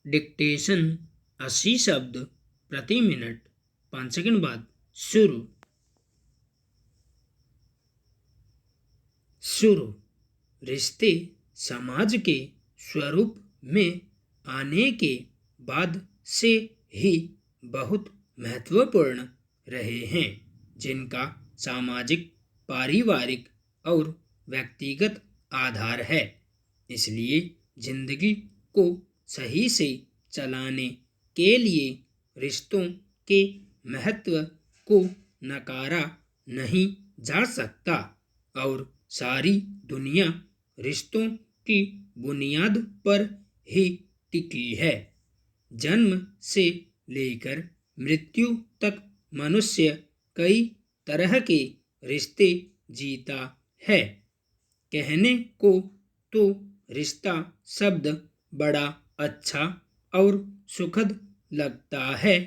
Dictation 80 शब्द प्रति minute. 5 second बाद शुरू। शुरू। रिश्ते समाज के स्वरूप में आने के बाद से ही बहुत महत्वपूर्ण रहे हैं, जिनका सामाजिक, पारिवारिक और व्यक्तिगत आधार है। इसलिए जिंदगी को सही से चलाने के लिए रिश्तों के महत्व को नकारा नहीं जा सकता और सारी दुनिया रिश्तों की बुनियाद पर ही टिकी है। जन्म से लेकर मृत्यु तक मनुष्य कई तरह के रिश्ते जीता है। कहने को तो रिश्ता शब्द बड़ा अच्छा और सुखद लगता है,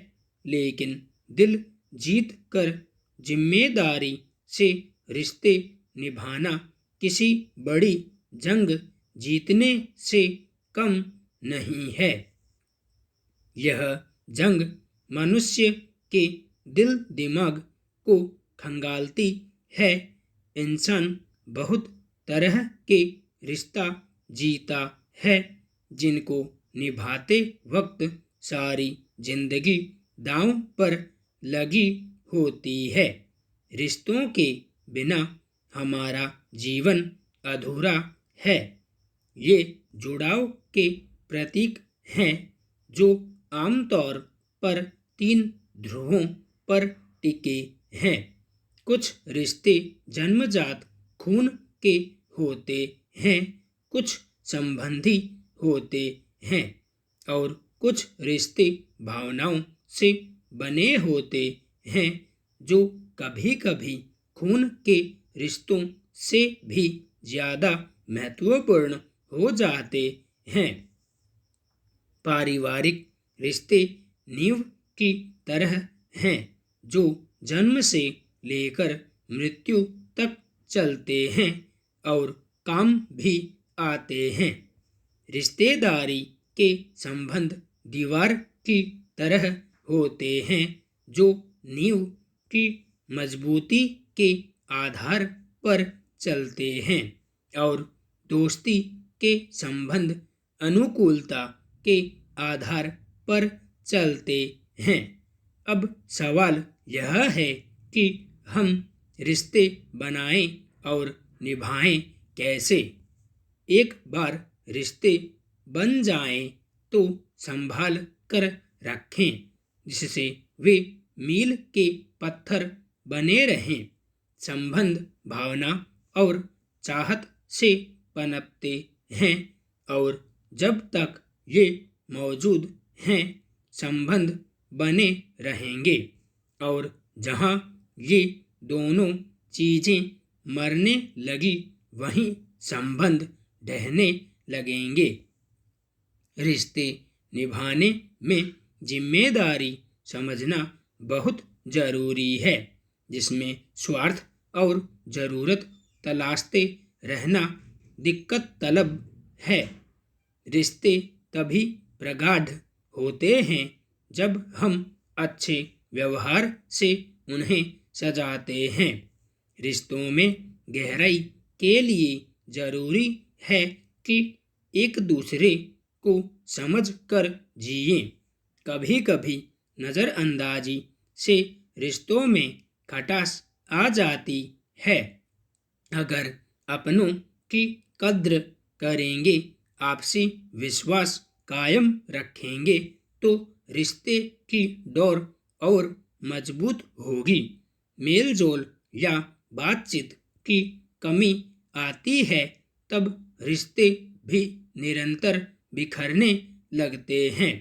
लेकिन दिल जीत कर जिम्मेदारी से रिश्ते निभाना किसी बड़ी जंग जीतने से कम नहीं है। यह जंग मनुष्य के दिल दिमाग को खंगालती है। इंसान बहुत तरह के रिश्ता जीता है, जिनको निभाते वक्त सारी जिंदगी दांव पर लगी होती है। रिश्तों के बिना हमारा जीवन अधूरा है। ये जुड़ाव के प्रतीक हैं जो आमतौर पर 3 ध्रुवों पर टिके हैं। कुछ रिश्ते जन्मजात खून के होते हैं, कुछ संबंधी होते हैं और कुछ रिश्ते भावनाओं से बने होते हैं, जो कभी कभी खून के रिश्तों से भी ज्यादा महत्वपूर्ण हो जाते हैं। पारिवारिक रिश्ते नींव की तरह हैं, जो जन्म से लेकर मृत्यु तक चलते हैं और काम भी आते हैं। रिश्तेदारी के संबंध दीवार की तरह होते हैं, जो नींव की मजबूती के आधार पर चलते हैं और दोस्ती के संबंध अनुकूलता के आधार पर चलते हैं। अब सवाल यह है कि हम रिश्ते बनाएं और निभाएं कैसे। एक बार रिश्ते बन जाएं तो संभाल कर रखें, जिससे वे मील के पत्थर बने रहें। संबंध भावना और चाहत से पनपते हैं और जब तक ये मौजूद हैं, संबंध बने रहेंगे और जहाँ ये दोनों चीजें मरने लगी, वहीं संबंध ढहने लगेंगे। रिश्ते निभाने में जिम्मेदारी समझना बहुत जरूरी है, जिसमें स्वार्थ और जरूरत तलाशते रहना दिक्कत तलब है। रिश्ते तभी प्रगाढ़ होते हैं जब हम अच्छे व्यवहार से उन्हें सजाते हैं। रिश्तों में गहराई के लिए जरूरी है कि एक दूसरे को समझ कर जिएं। कभी कभी नज़रअंदाजी से रिश्तों में खटास आ जाती है। अगर अपनों की कद्र करेंगे, आपसी विश्वास कायम रखेंगे, तो रिश्ते की डोर और मजबूत होगी। मेलजोल या बातचीत की कमी आती है, तब रिश्ते भी निरंतर बिखरने लगते हैं।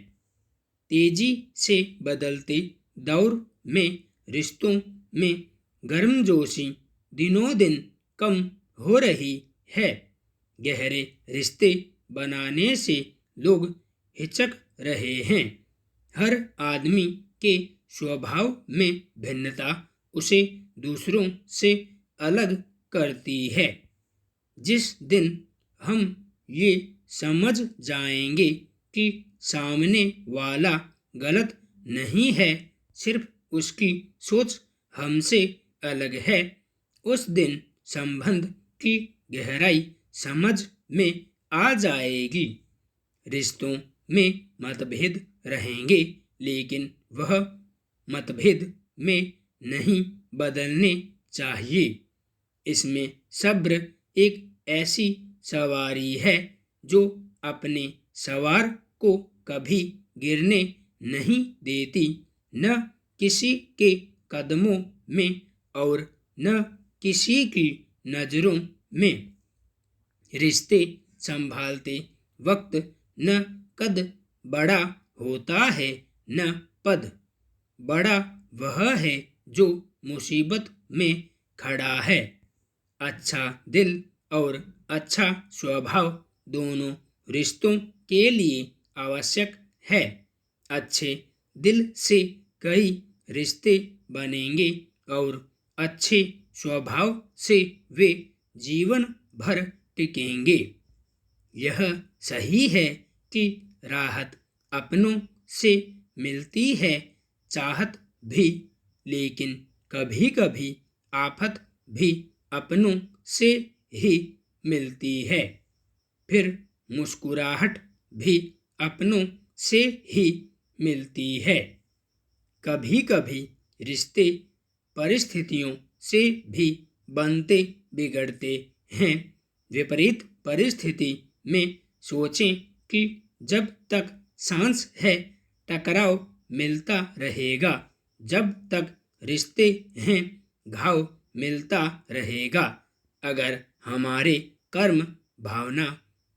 तेजी से बदलते दौर में रिश्तों में गर्मजोशी दिनों दिन कम हो रही है। गहरे रिश्ते बनाने से लोग हिचक रहे हैं। हर आदमी के स्वभाव में भिन्नता उसे दूसरों से अलग करती है। जिस दिन हम ये समझ जाएंगे कि सामने वाला गलत नहीं है, सिर्फ उसकी सोच हमसे अलग है, उस दिन संबंध की गहराई समझ में आ जाएगी। रिश्तों में मतभेद रहेंगे, लेकिन वह मतभेद में नहीं बदलने चाहिए। इसमें सब्र एक ऐसी सवारी है जो अपने सवार को कभी गिरने नहीं देती, न किसी के कदमों में और न किसी की नज़रों में। रिश्ते संभालते वक्त न कद बड़ा होता है, न पद। बड़ा वह है जो मुसीबत में खड़ा है। अच्छा दिल और अच्छा स्वभाव दोनों रिश्तों के लिए आवश्यक है। अच्छे दिल से कई रिश्ते बनेंगे और अच्छे स्वभाव से वे जीवन भर टिकेंगे। यह सही है कि राहत अपनों से मिलती है, चाहत भी, लेकिन कभी कभी आफत भी अपनों से ही मिलती है। फिर मुस्कुराहट भी अपनों से ही मिलती है। कभी कभी रिश्ते परिस्थितियों से भी बनते बिगड़ते हैं। विपरीत परिस्थिति में सोचें कि जब तक सांस है टकराव मिलता रहेगा, जब तक रिश्ते हैं घाव मिलता रहेगा। अगर हमारे कर्म, भावना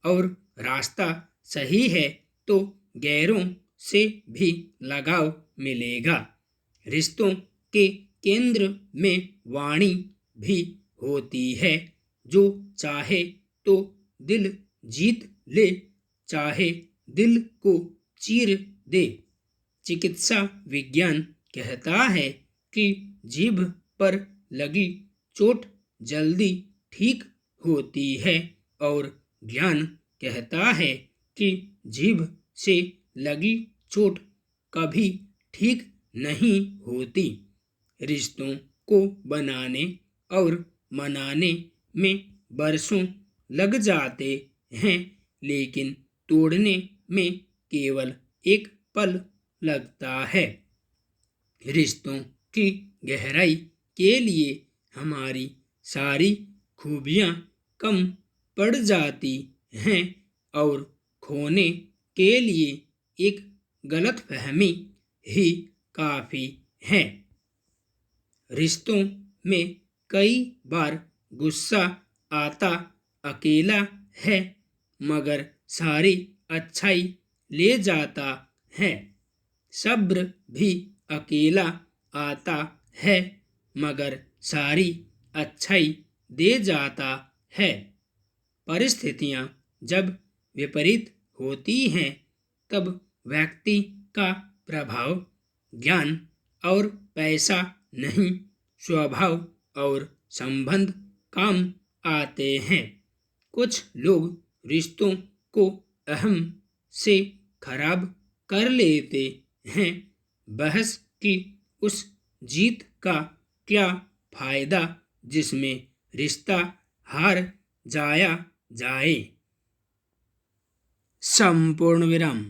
और रास्ता सही है तो गैरों से भी लगाव मिलेगा। रिश्तों के केंद्र में वाणी भी होती है, जो चाहे तो दिल जीत ले, चाहे दिल को चीर दे। चिकित्सा विज्ञान कहता है कि जीभ पर लगी चोट जल्दी ठीक होती है, और ज्ञान कहता है कि जीभ से लगी चोट कभी ठीक नहीं होती। रिश्तों को बनाने और मनाने में बरसों लग जाते हैं, लेकिन तोड़ने में केवल एक पल लगता है। रिश्तों की गहराई के लिए हमारी सारी खूबियाँ कम पड़ जाती हैं, और खोने के लिए एक गलतफहमी ही काफ़ी है। रिश्तों में कई बार गुस्सा आता अकेला है, मगर सारी अच्छाई ले जाता है। सब्र भी अकेला आता है, मगर सारी अच्छाई दे जाता है। परिस्थितियाँ जब विपरीत होती हैं, तब व्यक्ति का प्रभाव ज्ञान और पैसा नहीं, स्वभाव और संबंध काम आते हैं। कुछ लोग रिश्तों को अहम से खराब कर लेते हैं। बहस की उस जीत का क्या फायदा जिसमें रिश्ता हार जाया जाए। संपूर्ण विराम।